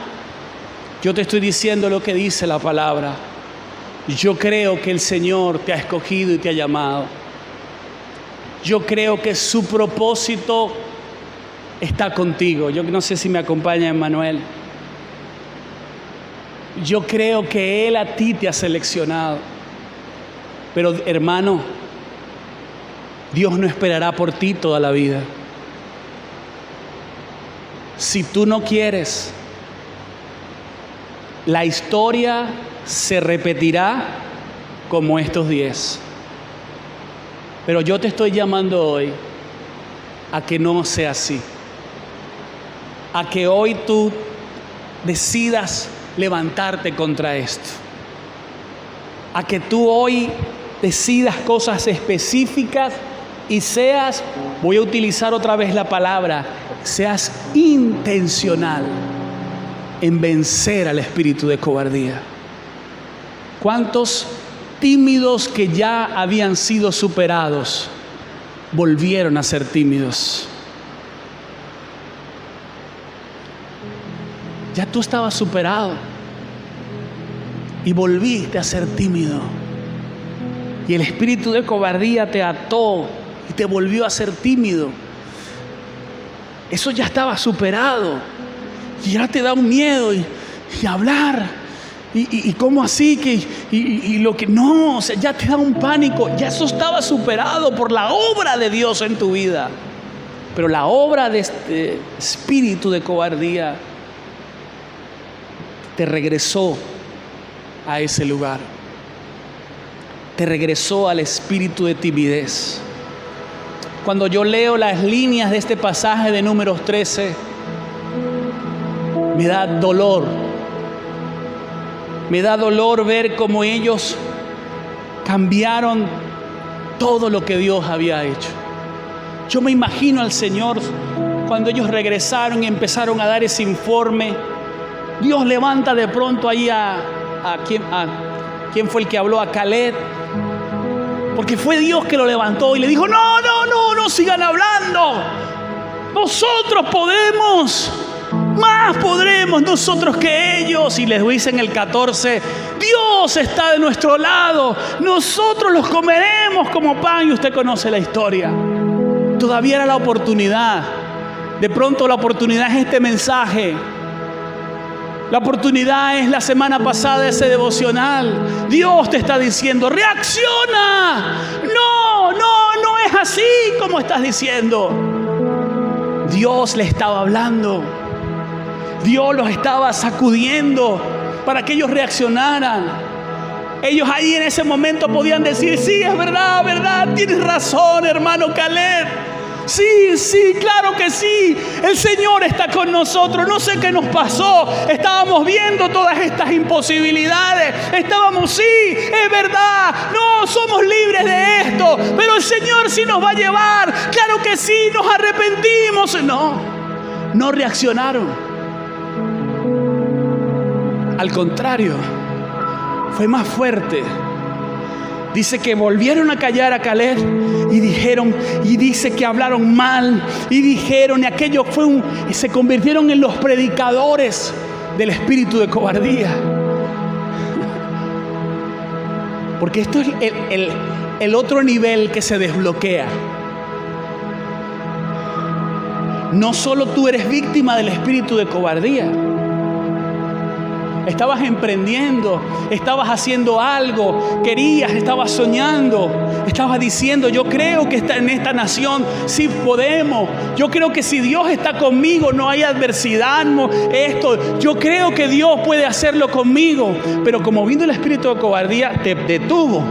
Yo te estoy diciendo lo que dice la palabra. Yo creo que el Señor te ha escogido y te ha llamado. Yo creo que su propósito está contigo. Yo no sé si me acompaña Emmanuel. Yo creo que Él a ti te ha seleccionado. Pero, hermano, Dios no esperará por ti toda la vida. Si tú no quieres, la historia se repetirá como estos 10. Pero yo te estoy llamando hoy a que no sea así. A que hoy tú decidas levantarte contra esto. A que tú hoy decidas cosas específicas y seas, voy a utilizar otra vez la palabra, seas intencional en vencer al espíritu de cobardía. ¿Cuántos tímidos que ya habían sido superados volvieron a ser tímidos? Ya tú estabas superado. y volviste a ser tímido. Y el espíritu de cobardía te ató y te volvió a ser tímido. Eso ya estaba superado. Y ahora te da un miedo y hablar. ¿Y cómo así? Y lo que no, o sea, ya te da un pánico. Ya eso estaba superado por la obra de Dios en tu vida. Pero la obra de este espíritu de cobardía te regresó a ese lugar. Te regresó al espíritu de timidez. Cuando yo leo las líneas de este pasaje de Números 13, me da dolor. Me da dolor ver cómo ellos cambiaron todo lo que Dios había hecho. Yo me imagino al Señor cuando ellos regresaron y empezaron a dar ese informe. Dios levanta de pronto ahí a quién fue el que habló, a Caleb, porque fue Dios que lo levantó y le dijo: no sigan hablando, nosotros podemos, más podremos nosotros que ellos. Y les dice en el 14: Dios está de nuestro lado, nosotros los comeremos como pan. Y usted conoce la historia. Todavía era la oportunidad. De pronto la oportunidad es este mensaje. La oportunidad es la semana pasada ese devocional. Dios te está diciendo: reacciona. No es así como estás diciendo. Dios le estaba hablando. Dios los estaba sacudiendo para que ellos reaccionaran. Ellos ahí en ese momento podían decir: sí, es verdad, tienes razón, hermano Caleb. Sí, claro que sí. El Señor está con nosotros. No sé qué nos pasó. Estábamos viendo todas estas imposibilidades. Sí, es verdad. No, somos libres de esto. Pero el Señor sí nos va a llevar. Claro que sí, nos arrepentimos. No reaccionaron. Al contrario, fue más fuerte. Dice que volvieron a callar a Caleb y dijeron, y dice que hablaron mal y dijeron, y aquello se convirtieron en los predicadores del espíritu de cobardía. Porque esto es el otro nivel que se desbloquea. No solo tú eres víctima del espíritu de cobardía. Estabas emprendiendo, estabas haciendo algo, estabas soñando, estabas diciendo: yo creo que en esta nación sí podemos, yo creo que si Dios está conmigo no hay adversidad, yo creo que Dios puede hacerlo conmigo. Pero como vino el espíritu de cobardía, te detuvo.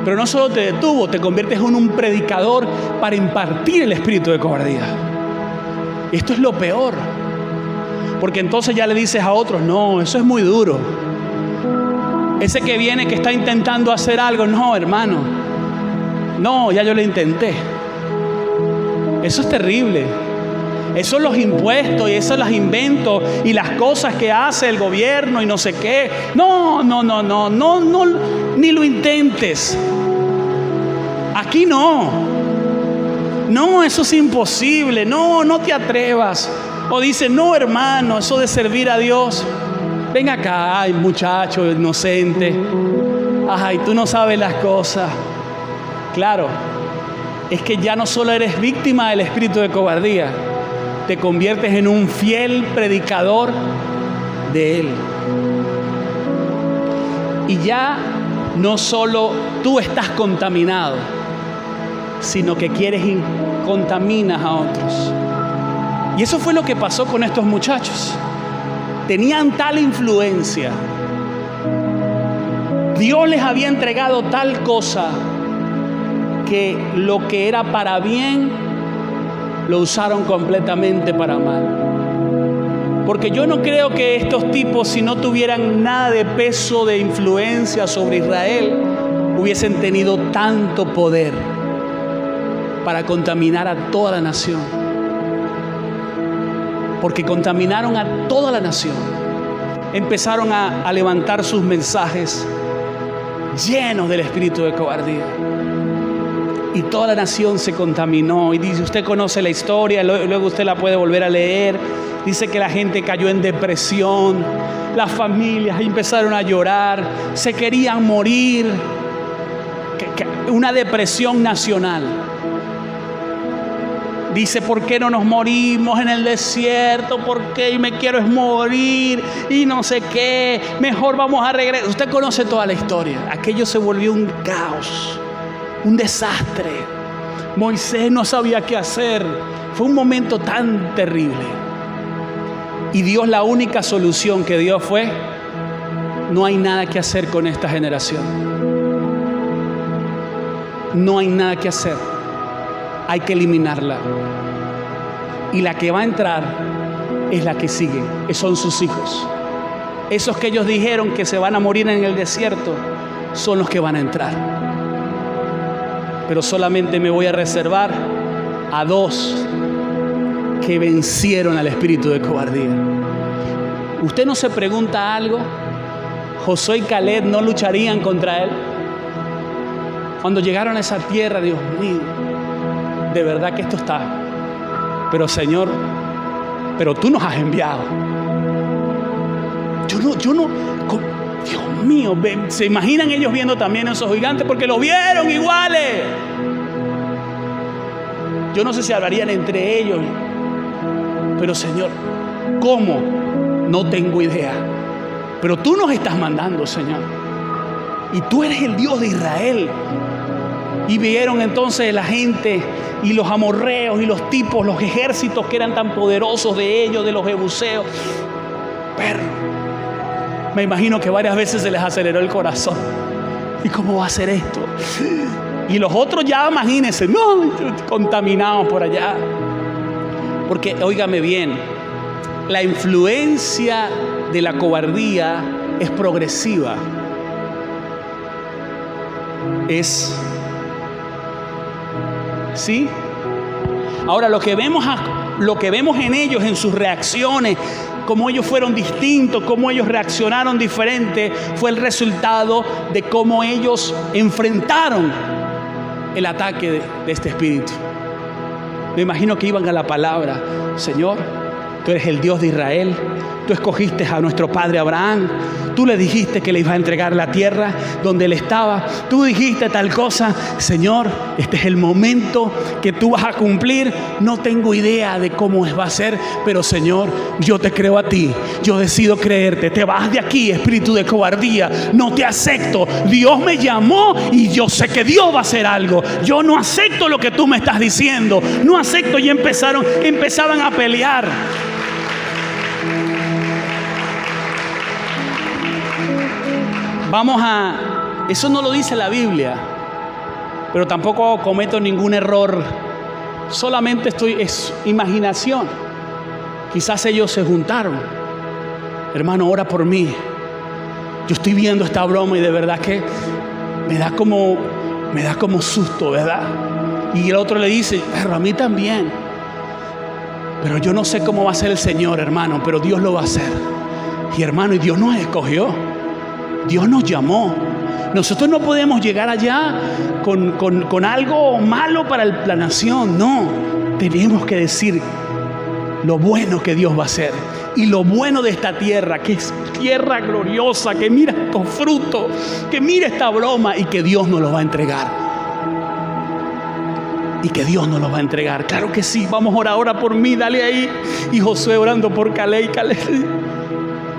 Pero no solo te detuvo, te conviertes en un predicador para impartir el espíritu de cobardía. Esto es lo peor. Porque entonces ya le dices a otros: no, eso es muy duro. Ese que viene, que está intentando hacer algo, no, hermano. No, ya yo lo intenté. Eso es terrible. Eso son los impuestos y esos los inventos y las cosas que hace el gobierno y no sé qué. No, ni lo intentes. Aquí no. No, eso es imposible. No te atrevas. O dice: no, hermano, eso de servir a Dios, ven acá, ay, muchacho inocente, ay, tú no sabes las cosas. Claro, es que ya no solo eres víctima del espíritu de cobardía, te conviertes en un fiel predicador de él. Y ya no solo tú estás contaminado, sino que contaminas a otros. Y eso fue lo que pasó con estos muchachos. Tenían tal influencia. Dios les había entregado tal cosa que lo que era para bien lo usaron completamente para mal. Porque yo no creo que estos tipos, si no tuvieran nada de peso, de influencia sobre Israel, hubiesen tenido tanto poder para contaminar a toda la nación. Porque contaminaron a toda la nación. Empezaron a levantar sus mensajes llenos del espíritu de cobardía. Y toda la nación se contaminó. Y dice, usted conoce la historia, luego usted la puede volver a leer. Dice que la gente cayó en depresión. las familias empezaron a llorar, se querían morir, una depresión nacional. Dice, ¿por qué no nos morimos en el desierto? ¿Por qué? Y me quiero es morir y no sé qué. Mejor vamos a regresar. Usted conoce toda la historia. Aquello se volvió un caos, un desastre. Moisés no sabía qué hacer. Fue un momento tan terrible. Y Dios, la única solución que dio fue: no hay nada que hacer con esta generación. No hay nada que hacer. Hay que eliminarla. Y la que va a entrar es la que sigue. Son sus hijos. Esos que ellos dijeron que se van a morir en el desierto son los que van a entrar. Pero solamente me voy a reservar a 2 que vencieron al espíritu de cobardía. ¿Usted no se pregunta algo? ¿Josué y Caleb no lucharían contra él? Cuando llegaron a esa tierra, Dios mío, de verdad que esto está. Pero Señor, pero tú nos has enviado. Yo no, Dios mío, ¿se imaginan ellos viendo también a esos gigantes? Porque lo vieron iguales. Yo no sé si hablarían entre ellos. Pero Señor, ¿cómo? No tengo idea. Pero tú nos estás mandando, Señor. Y tú eres el Dios de Israel. Y vieron entonces la gente y los amorreos y los tipos, los ejércitos que eran tan poderosos de ellos, de los jebuseos. Pero me imagino que varias veces se les aceleró el corazón. ¿Y cómo va a ser esto? Y los otros ya, imagínense, no, contaminados por allá. Porque, óigame bien, la influencia de la cobardía es progresiva. ¿Sí? Ahora, lo que vemos en ellos, en sus reacciones, cómo ellos fueron distintos, cómo ellos reaccionaron diferente, fue el resultado de cómo ellos enfrentaron el ataque de este espíritu. Me imagino que iban a la palabra: Señor, tú eres el Dios de Israel, tú escogiste a nuestro padre Abraham, tú le dijiste que le ibas a entregar la tierra donde él estaba, tú dijiste tal cosa. Señor, este es el momento que tú vas a cumplir. No tengo idea de cómo va a ser, pero Señor, yo te creo a ti, yo decido creerte. Te vas de aquí, espíritu de cobardía, no te acepto. Dios me llamó y yo sé que Dios va a hacer algo. Yo no acepto lo que tú me estás diciendo, no acepto. Y empezaban a pelear. Eso no lo dice la Biblia, pero tampoco cometo ningún error. Solamente es imaginación. Quizás ellos se juntaron. Hermano, ora por mí. Yo estoy viendo esta broma y de verdad que me da como susto, ¿verdad? Y el otro le dice, pero a mí también. Pero yo no sé cómo va a ser el Señor, hermano, pero Dios lo va a hacer. Y hermano, y Dios nos escogió. Dios nos llamó. Nosotros no podemos llegar allá con algo malo para la nación. No, tenemos que decir lo bueno que Dios va a hacer. Y lo bueno de esta tierra, que es tierra gloriosa, que mira estos frutos, que mira esta broma, y que Dios nos lo va a entregar. Y que Dios nos lo va a entregar. Claro que sí. Vamos a orar, ora por mí, dale ahí. Y Josué orando por Caleb.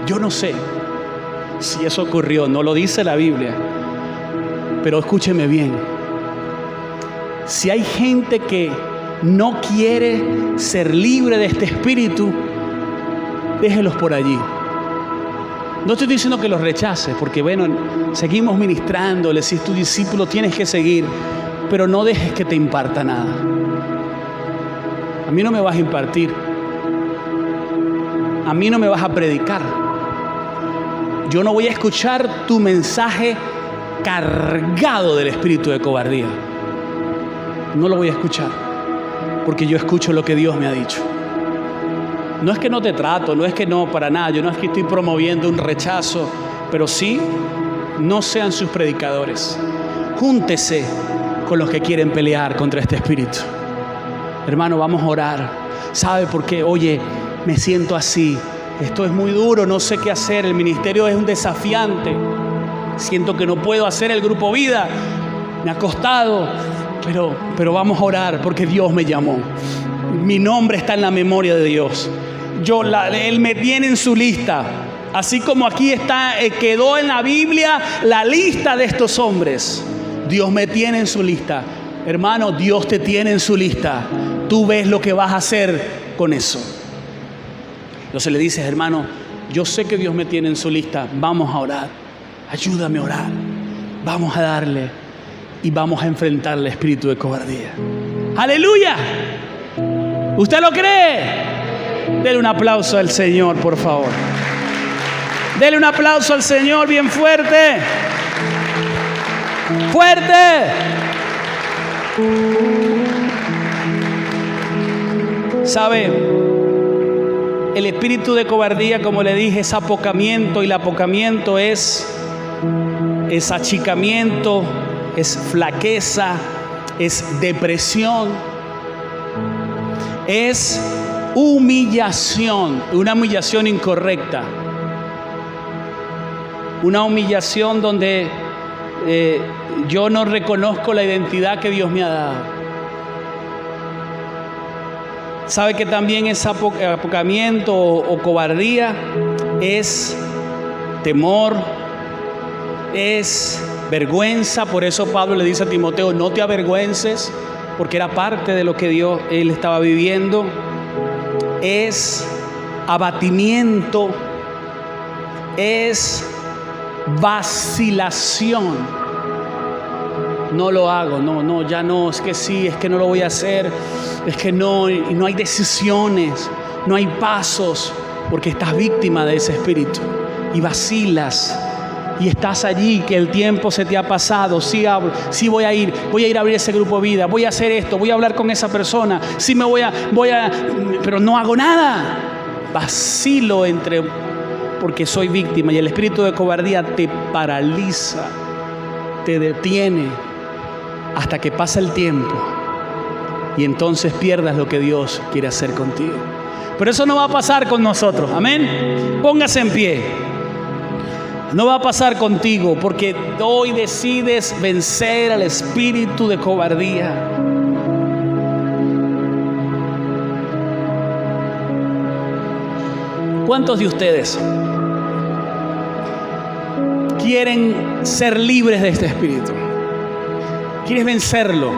Yo no sé si eso ocurrió, no lo dice la Biblia, pero escúcheme bien. Si hay gente que no quiere ser libre de este espíritu, déjelos por allí. No estoy diciendo que los rechaces, porque bueno, seguimos ministrándoles. Si es tu discípulo, tienes que seguir, pero no dejes que te imparta nada. A mí no me vas a impartir, a mí no me vas a predicar. Yo no voy a escuchar tu mensaje cargado del espíritu de cobardía. No lo voy a escuchar, porque yo escucho lo que Dios me ha dicho. No es que no te trato, no es que no, para nada. Yo no es que estoy promoviendo un rechazo, pero sí, no sean sus predicadores. Júntese con los que quieren pelear contra este espíritu. Hermano, vamos a orar. ¿Sabe por qué? Oye, me siento así. esto es muy duro, no sé qué hacer, el ministerio es un desafiante, siento que no puedo hacer el grupo vida, me ha costado, pero vamos a orar porque Dios me llamó. Mi nombre está en la memoria de Dios. Él me tiene en su lista. Así como aquí quedó en la Biblia la lista de estos hombres. Dios me tiene en su lista. Hermano, Dios te tiene en su lista. Tú ves lo que vas a hacer con eso. Entonces le dices, hermano, yo sé que Dios me tiene en su lista. Vamos a orar. Ayúdame a orar. Vamos a darle y vamos a enfrentar el espíritu de cobardía. ¡Aleluya! ¿Usted lo cree? Dele un aplauso al Señor, por favor. Dele un aplauso al Señor bien fuerte. ¡Fuerte! ¿Sabe? El espíritu de cobardía, como le dije, es apocamiento, y el apocamiento es achicamiento, es flaqueza, es depresión, es humillación, una humillación incorrecta, una humillación donde yo no reconozco la identidad que Dios me ha dado. ¿Sabe que también es apocamiento o cobardía? Es temor, es vergüenza. Por eso Pablo le dice a Timoteo, no te avergüences, porque era parte de lo que él estaba viviendo. Es abatimiento, es vacilación. No lo hago, ya no, es que sí, es que no lo voy a hacer, es que no, y no hay decisiones, no hay pasos, porque estás víctima de ese espíritu y vacilas y estás allí, que el tiempo se te ha pasado. Sí hablo, sí voy a ir a abrir ese grupo de vida, voy a hacer esto, voy a hablar con esa persona, sí me voy a, pero no hago nada. Vacilo porque soy víctima, y el espíritu de cobardía te paraliza, te detiene hasta que pasa el tiempo y entonces pierdas lo que Dios quiere hacer contigo. Pero eso no va a pasar con nosotros, amén. Póngase en pie. No va a pasar contigo, porque hoy decides vencer al espíritu de cobardía. ¿Cuántos de ustedes quieren ser libres de este espíritu? ¿Quieres vencerlo?